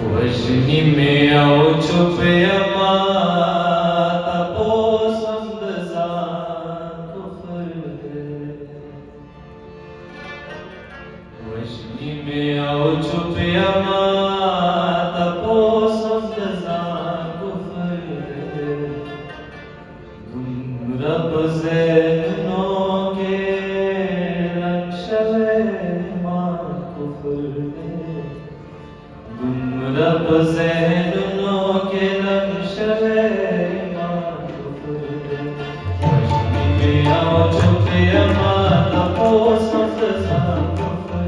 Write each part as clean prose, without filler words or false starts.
वजनी में आओ चुप अमा तपो समदसान कुफर वजनी में आओ चुप अमा तपो समदसान कुफर गुम रब ज़ैनों के लक्ष्य मां कुफर रब ज़ैनुनों के लम्शे ईमान कुफर वजनी में आओ चुप अमा तपो समदसान कुफर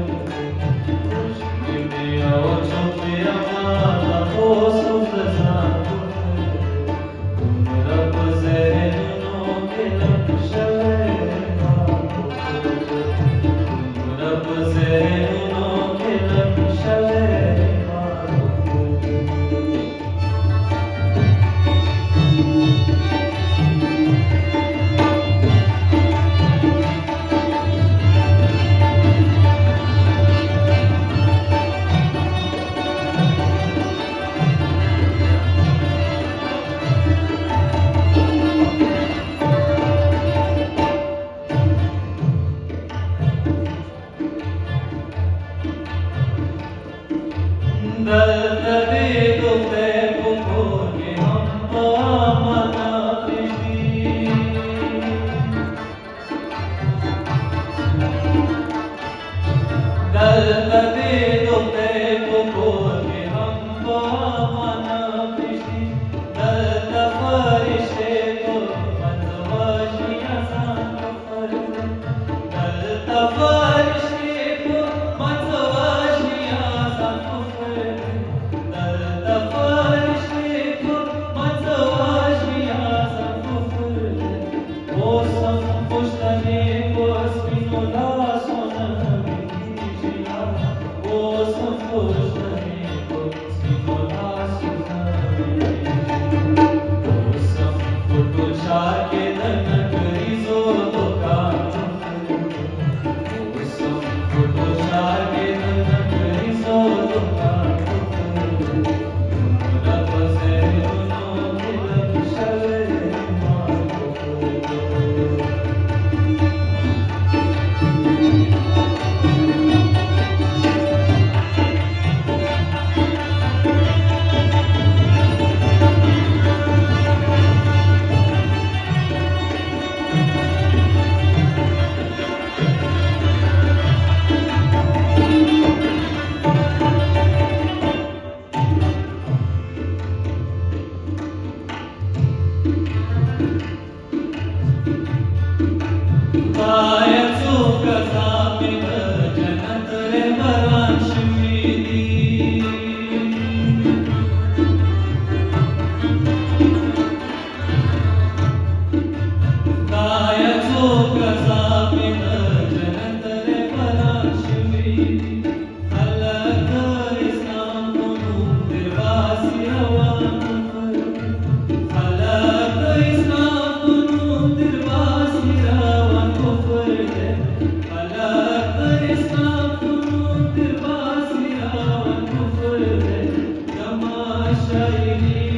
वजनी में आओ चुप अमा तपो समदसान कुफर रब ज़ैनुनों के लम्शे ईमान कुफर रब ज़ैनुनों के लम्शे दर्द दे दो तैबों के हम मना खुशी दर्द दे दो तैबों के हम मना खुशी दर्द फरिश्ते को मतवाशियां सान फर्ज दर्द फरिश्ते को मतवाशियां सान Shayni